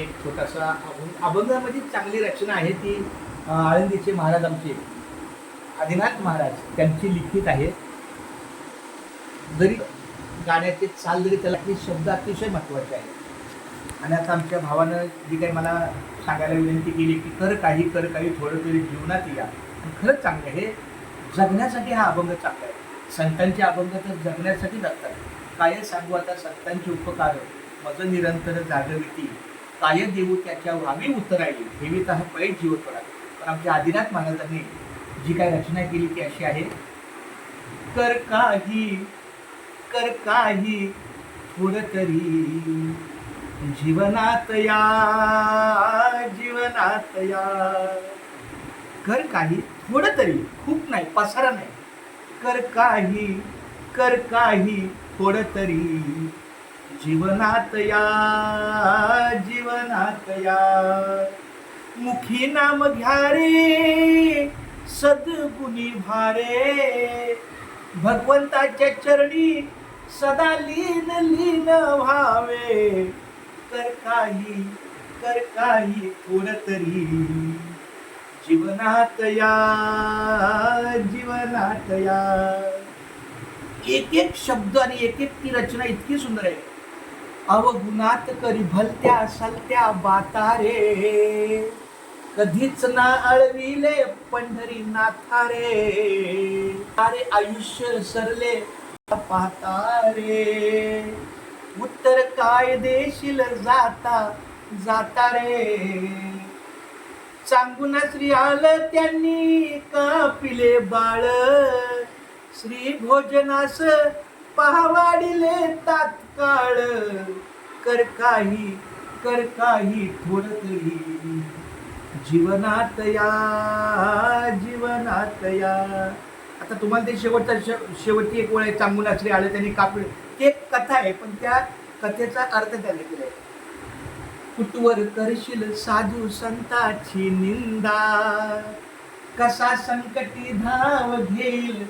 एक छोटासा अभंगामध्ये चांगली रचना आहे ती आळंदीचे महाराज आमचे आदिनाथ महाराज त्यांची लिखित आहे. जरी गाण्याचे चाल जरी त्याला की शब्द अतिशय महत्त्वाचे आहे. आणि आता आमच्या भावानं जी काही मला सांगायला विनंती केली की कर काही थोडं तरी जीवनात या, आणि खरंच चांगलं आहे. हे जगण्यासाठी हा अभंग चांगला आहे. संतांचे अभंग तर जगण्यासाठी जगतात. काय सांगू आता संतांचे उपकार मज निरंतर जागविती, काय देऊ त्याच्या व्हावी उतराई, ठेवीत हा पैठ जीव थोडा. पण आमच्या आदिनाथ महाराजांनी जी काही रचना केली ती अशी आहे. कर काही थोडं तरी जीवनात या, कर काही थोडं तरी, खूप नाही, पसारा नाही. कर काही थोडं तरी जीवनात या, मुखी नाम घ्या रे सद्गुणी भारे, भगवंताच्या चरणी सदा लीन व्हावे. कर काही थोडं तरी जीवनात या. एक एक शब्द आणि एक एक ती रचना इतकी सुंदर आहे. अवगुणात करी भलत्या सलत्या बाता रे, कधीच ना अळविले पंढरीनाथा रे, अरे आयुष्य सरले पाहता रे, उत्तर काय देशील जाता रे. सांगून श्री आलं त्यांनी कापिले बाळ, श्री भोजनास पहावाडिले तात्काळ. कर काही थोडं तरी जीवनात या. आता तुम्हाला ते शेवटची एक वेळ सांगून श्री आलं त्यांनी कापिले, ते कथा आहे पण त्या कथेचा अर्थ त्याने केलाय. कुटवर करशील साधू संताची निंदा, कसा संकटी धाव घेईल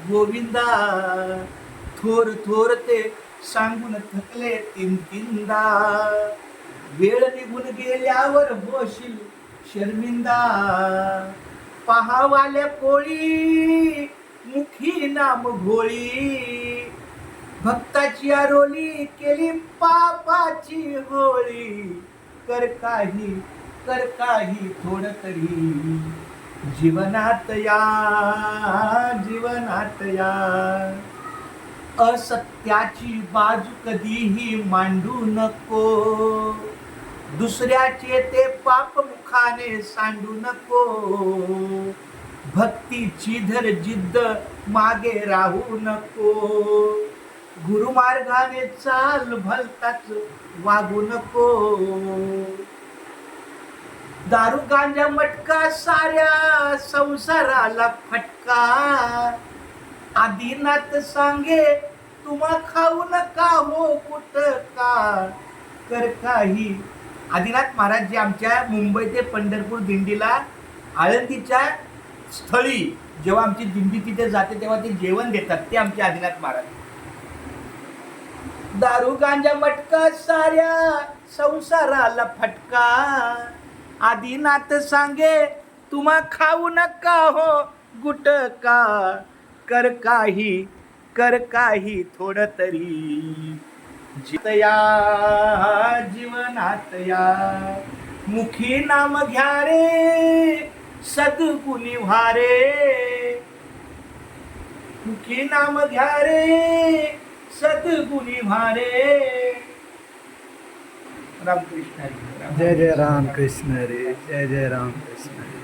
गोविंदा. थोर ते सांगून थकले तीनदा, वेळ निघून गेल्यावर होशील शर्मिंदा. पहावाल्या कोळी मुखी नाम घोळी, भक्ताची आरोली केली पापाची होळी. कर काही थोडं तरी जीवनात या. असत्याची बाजू कधीही मांडू नको, दुसऱ्याचे ते पाप मुखाने सांडू नको. भक्तीची धर जिद्द मागे राहू नको, गुरुमार्गाने चाल भलताच वागू नको. दारू गांजा मटका साऱ्या संसाराला फटका, आदिनाथ सांगे तुम्हा खाऊ नका हो गुटखा. कर काही. आदिनाथ महाराज जे आमच्या मुंबई ते पंढरपूर दिंडीला आळंदीच्या स्थळी जेव्हा आमची दिंडी तिथे जाते तेव्हा ते जेवण देतात, ते आमचे आदिनाथ महाराज. दारू गांजा मटका साऱ्या संसाराला फटका, आदिनाथ सांगे तुम्हा खाऊ नका हो गुटखा. कर काही थोडं तरी जीवनात या, मुखी नाम घ्या रे सद्गुणी भारे, मुखी नाम घ्या रे सद्गुणी भारे. रामकृष्ण हरी. जय जय राम कृष्ण रे, जय जय राम कृष्ण रे.